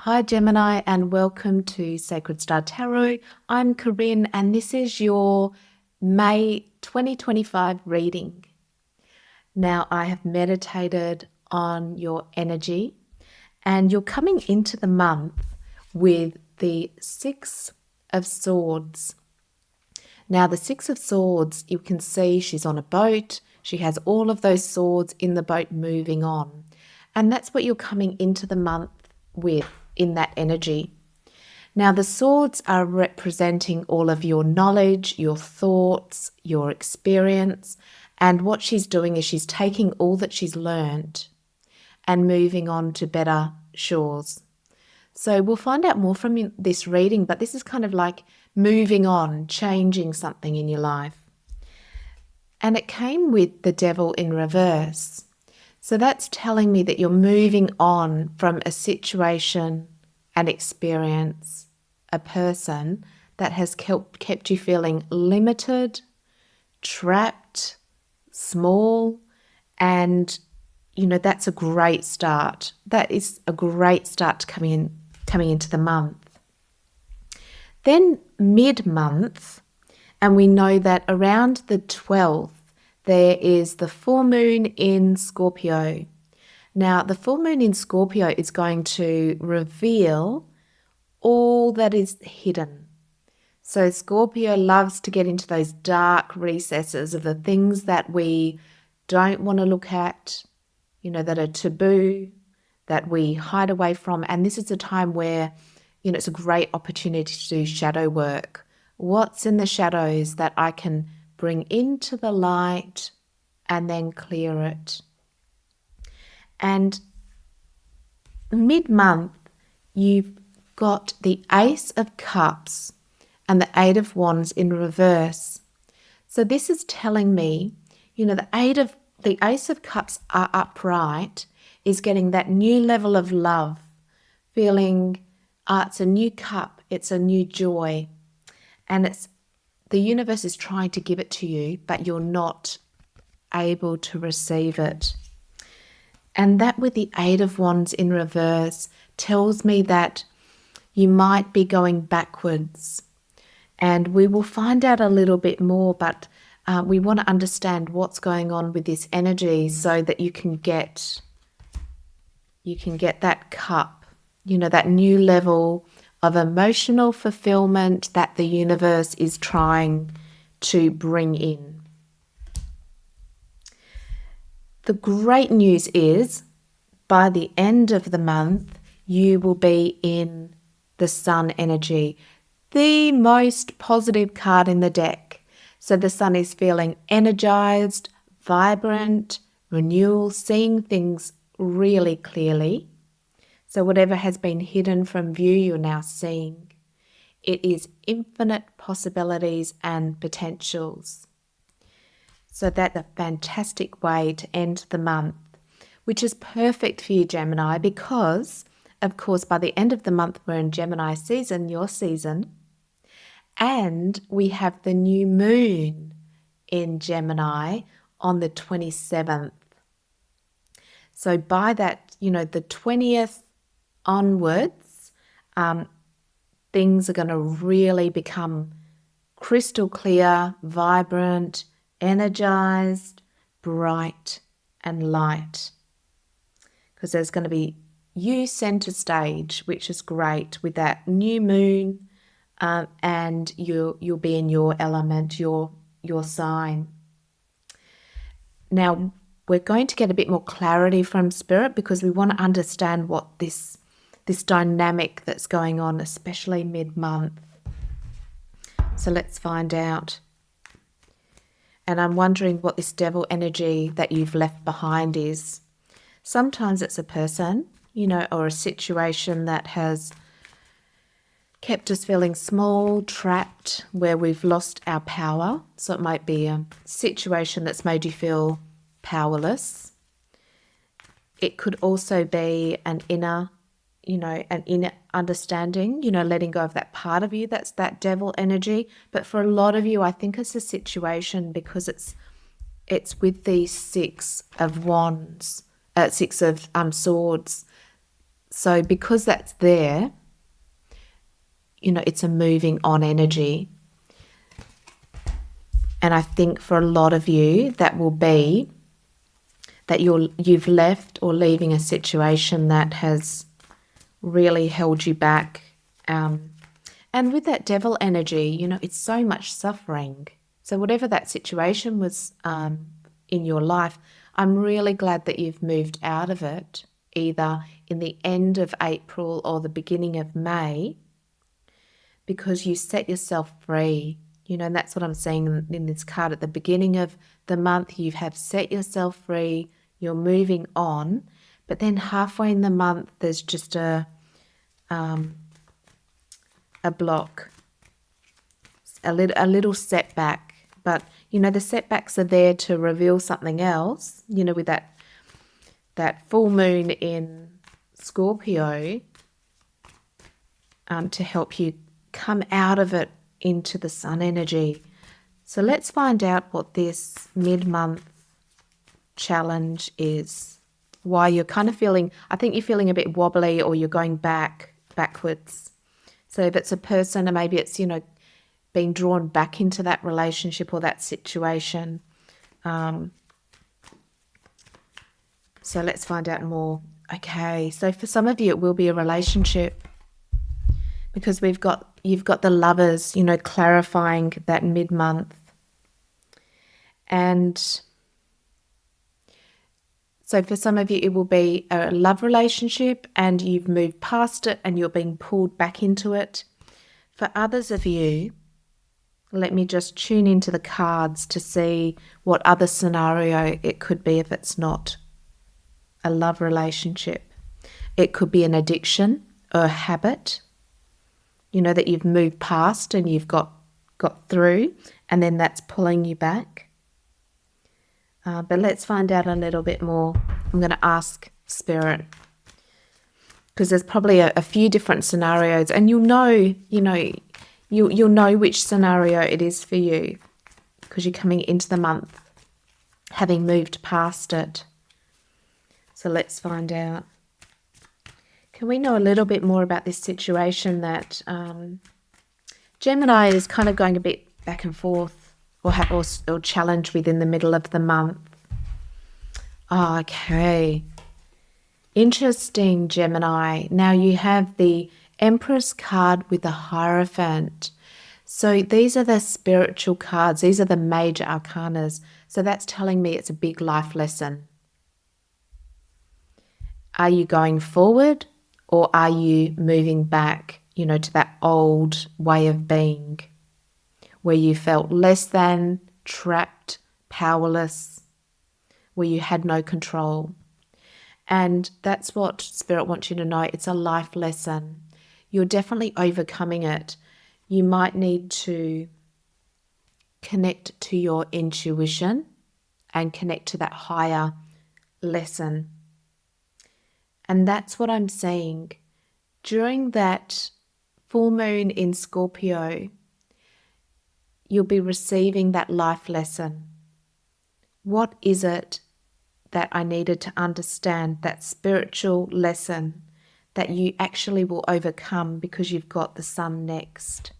Hi Gemini and welcome to Sacred Star Tarot. I'm Corinne and this is your May 2025 reading. Now I have meditated on your energy and you're coming into the month with the Six of Swords. Now the Six of Swords, you can see she's on a boat. She has all of those swords in the boat moving on. And that's what you're coming into the month with in that energy. Now the swords are representing all of your knowledge, your thoughts, your experience, and what she's doing is she's taking all that she's learned and moving on to better shores. So we'll find out more from this reading, but this is kind of like moving on, changing something in your life. And it came with the Devil in reverse. So that's telling me that you're moving on from a situation, an experience, a person that has kept you feeling limited, trapped, small, and that's a great start. That is a great start to coming into the month. Then mid-month, and we know that around the 12th, there is the full moon in Scorpio. Now, the full moon in Scorpio is going to reveal all that is hidden. So Scorpio loves to get into those dark recesses of the things that we don't want to look at, that are taboo, that we hide away from. And this is a time where, it's a great opportunity to do shadow work. What's in the shadows that I can bring into the light and then clear it. And mid-month, you've got the Ace of Cups and the Eight of Wands in reverse. So this is telling me, the Ace of Cups are upright, is getting that new level of love, feeling, it's a new cup, it's a new joy, and the universe is trying to give it to you, but you're not able to receive it. And that with the Eight of Wands in reverse tells me that you might be going backwards. And we will find out a little bit more, but we want to understand what's going on with this energy so that you can get that cup, that new level of emotional fulfillment that the universe is trying to bring in. The great news is by the end of the month, you will be in the Sun energy, the most positive card in the deck. So the Sun is feeling energized, vibrant, renewal, seeing things really clearly. So whatever has been hidden from view, you're now seeing. It is infinite possibilities and potentials. So that's a fantastic way to end the month, which is perfect for you, Gemini, because, of course, by the end of the month, we're in Gemini season, your season, and we have the new moon in Gemini on the 27th. So by that, the 20th onwards, things are going to really become crystal clear, vibrant, energized, bright, and light. Because there's going to be you center stage, which is great with that new moon, and you'll be in your element, your sign. Now, we're going to get a bit more clarity from Spirit because we want to understand what this dynamic that's going on, especially mid-month. So let's find out. And I'm wondering what this Devil energy that you've left behind is. Sometimes it's a person, or a situation that has kept us feeling small, trapped, where we've lost our power. So it might be a situation that's made you feel powerless. It could also be an inner understanding, letting go of that part of you that's that Devil energy. But for a lot of you, I think it's a situation because it's with the Six of Wands, Six of Swords. So because that's there, it's a moving on energy. And I think for a lot of you, that will be that you've left or leaving a situation that has really held you back. And with that devil energy, it's so much suffering. So whatever that situation was in your life, I'm really glad that you've moved out of it, either in the end of April or the beginning of May, because you set yourself free. And that's what I'm seeing in this card. At the beginning of the month, you have set yourself free, you're moving on, but then halfway in the month, there's just a block, a little setback. But, the setbacks are there to reveal something else, with that full moon in Scorpio, to help you come out of it into the sun energy. So let's find out what this mid-month challenge is. Why you're kind of feeling, I think you're feeling a bit wobbly, or you're going backwards. So if it's a person, or maybe it's, being drawn back into that relationship or that situation. So let's find out more. Okay, so for some of you, it will be a relationship, because you've got the Lovers, clarifying that mid-month. And so for some of you, it will be a love relationship and you've moved past it and you're being pulled back into it. For others of you, let me just tune into the cards to see what other scenario it could be if it's not a love relationship. It could be an addiction or a habit, that you've moved past and you've got through, and then that's pulling you back. But let's find out a little bit more. I'm going to ask Spirit, because there's probably a few different scenarios, and you'll know which scenario it is for you, because you're coming into the month having moved past it. So let's find out. Can we know a little bit more about this situation that Gemini is kind of going a bit back and forth, or challenge within the middle of the month? Okay. Interesting, Gemini. Now you have the Empress card with the Hierophant. So these are the spiritual cards. These are the major arcanas. So that's telling me it's a big life lesson. Are you going forward, or are you moving back, to that old way of being, where you felt less than, trapped, powerless, where you had no control? And that's what Spirit wants you to know. It's a life lesson. You're definitely overcoming it. You might need to connect to your intuition and connect to that higher lesson. And that's what I'm seeing. During that full moon in Scorpio, you'll be receiving that life lesson. What is it that I needed to understand, that spiritual lesson that you actually will overcome because you've got the sun next?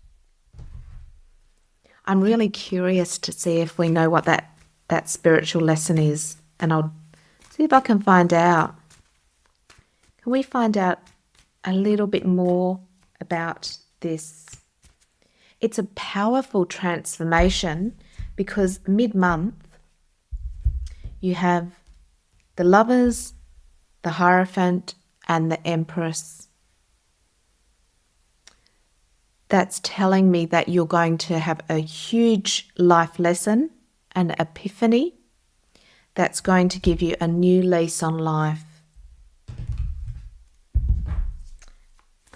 I'm really curious to see if we know what that spiritual lesson is, and I'll see if I can find out. Can we find out a little bit more about this? It's a powerful transformation, because mid-month you have the Lovers, the Hierophant, and the Empress. That's telling me that you're going to have a huge life lesson, an epiphany, that's going to give you a new lease on life.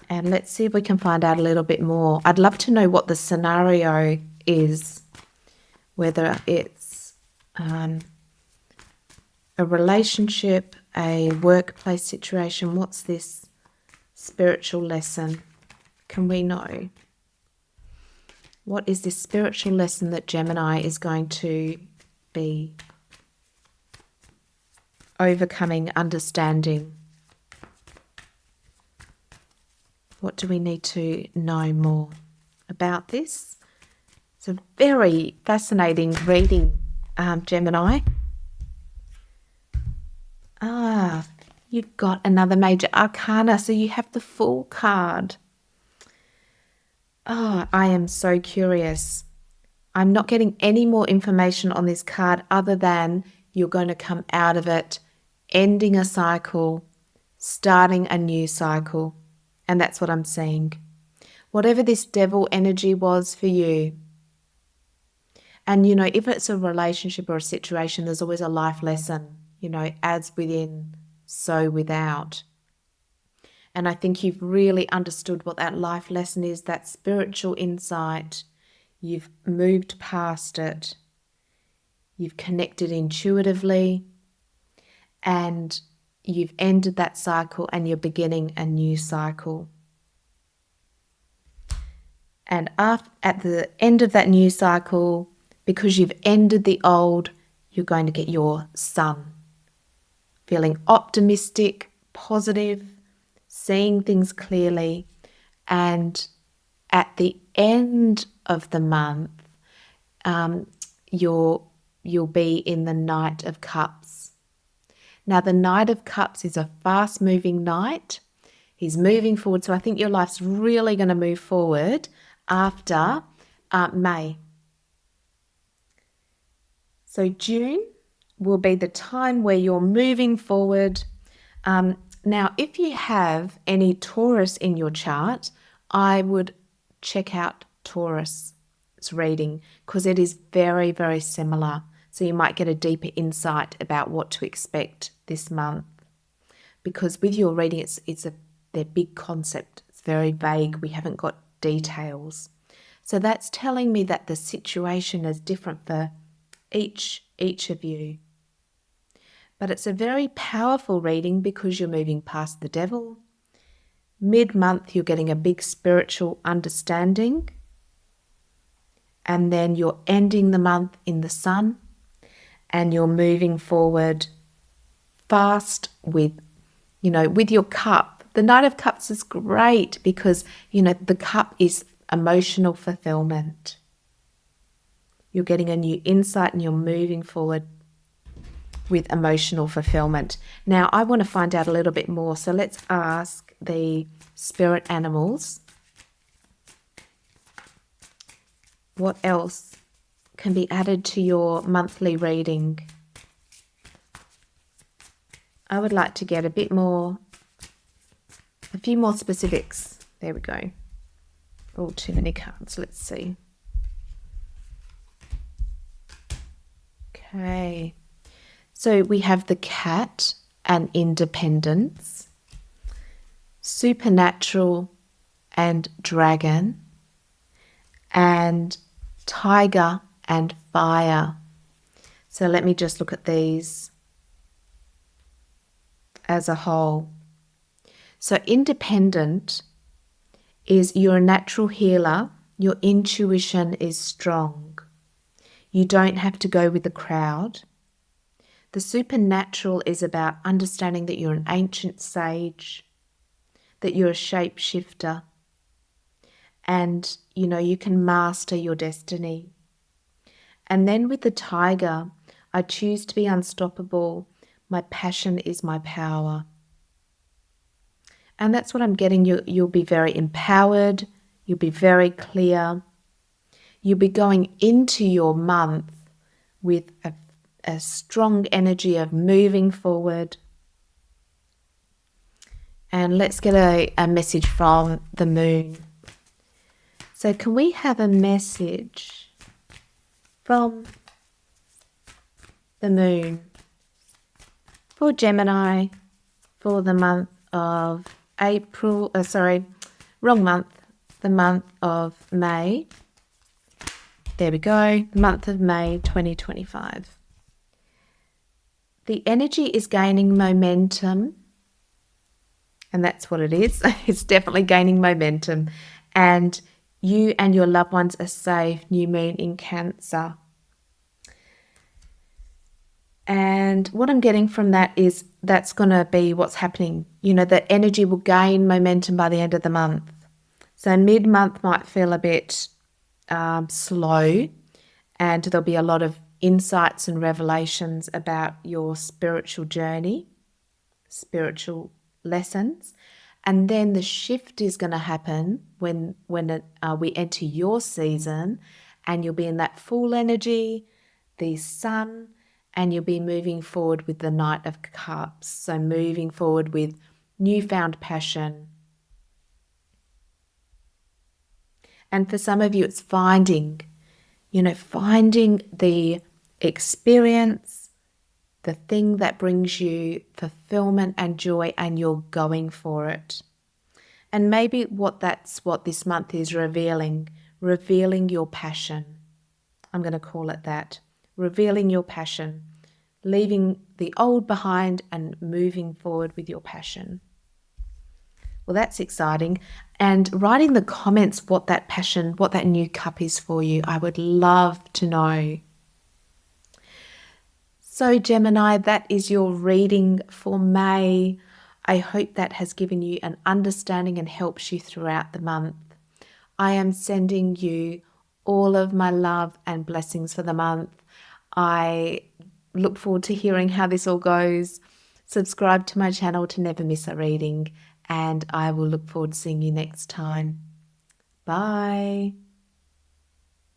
And let's see if we can find out a little bit more. I'd love to know what the scenario is, whether it's a relationship, a workplace situation. What's this spiritual lesson? Can we know? What is this spiritual lesson that Gemini is going to be overcoming, understanding? What do we need to know more about this? It's a very fascinating reading, Gemini. You've got another major arcana, so you have the Fool card. I am so curious. I'm not getting any more information on this card other than you're going to come out of it, ending a cycle, starting a new cycle. And that's what I'm seeing. Whatever this devil energy was for you. And, if it's a relationship or a situation, there's always a life lesson, as within, so without. And I think you've really understood what that life lesson is, that spiritual insight. You've moved past it. You've connected intuitively. And you've ended that cycle and you're beginning a new cycle. And at the end of that new cycle, because you've ended the old, you're going to get your sun. Feeling optimistic, positive, seeing things clearly. And at the end of the month, you'll be in the Knight of Cups. Now, the Knight of Cups is a fast-moving knight. He's moving forward, so I think your life's really going to move forward after May. So June will be the time where you're moving forward. Now, if you have any Taurus in your chart, I would check out Taurus' reading because it is very, very similar. So you might get a deeper insight about what to expect this month. Because with your reading, they're big concept. It's very vague. We haven't got details. So that's telling me that the situation is different for each of you. But it's a very powerful reading because you're moving past the devil. Mid-month, you're getting a big spiritual understanding. And then you're ending the month in the sun. And you're moving forward fast with your cup. The Knight of Cups is great because, the cup is emotional fulfillment. You're getting a new insight and you're moving forward with emotional fulfillment. Now, I want to find out a little bit more. So let's ask the spirit animals what else can be added to your monthly reading. I would like to get a few more specifics. There we go. Oh, too many cards. Let's see. Okay. So we have the cat and independence, supernatural and dragon, and tiger and fire. So let me just look at these as a whole. So independent is you're a natural healer. Your intuition is strong. You don't have to go with the crowd. The supernatural is about understanding that you're an ancient sage, that you're a shapeshifter, and, you can master your destiny. And then with the tiger, I choose to be unstoppable. My passion is my power. And that's what I'm getting. You'll be very empowered. You'll be very clear. You'll be going into your month with a strong energy of moving forward. And let's get a message from the moon. So can we have a message from the moon for Gemini for the month of the month of May. There we go, month of May 2025. The energy is gaining momentum, and that's what it is. It's definitely gaining momentum, and you and your loved ones are safe. New moon in Cancer. And what I'm getting from that is that's going to be what's happening. You know, the energy will gain momentum by the end of the month. So mid-month might feel a bit slow, and there'll be a lot of insights and revelations about your spiritual journey, spiritual lessons. And then the shift is going to happen when we enter your season, and you'll be in that full energy, the sun, and you'll be moving forward with the Knight of Cups. So moving forward with newfound passion. And for some of you, it's finding the experience, the thing that brings you fulfillment and joy, and you're going for it. And maybe what this month is revealing your passion. I'm going to call it that. Revealing your passion, leaving the old behind and moving forward with your passion. Well, that's exciting. And write in the comments what that passion, what that new cup is for you. I would love to know. So Gemini, that is your reading for May. I hope that has given you an understanding and helps you throughout the month. I am sending you all of my love and blessings for the month. I look forward to hearing how this all goes. Subscribe to my channel to never miss a reading, and I will look forward to seeing you next time. Bye.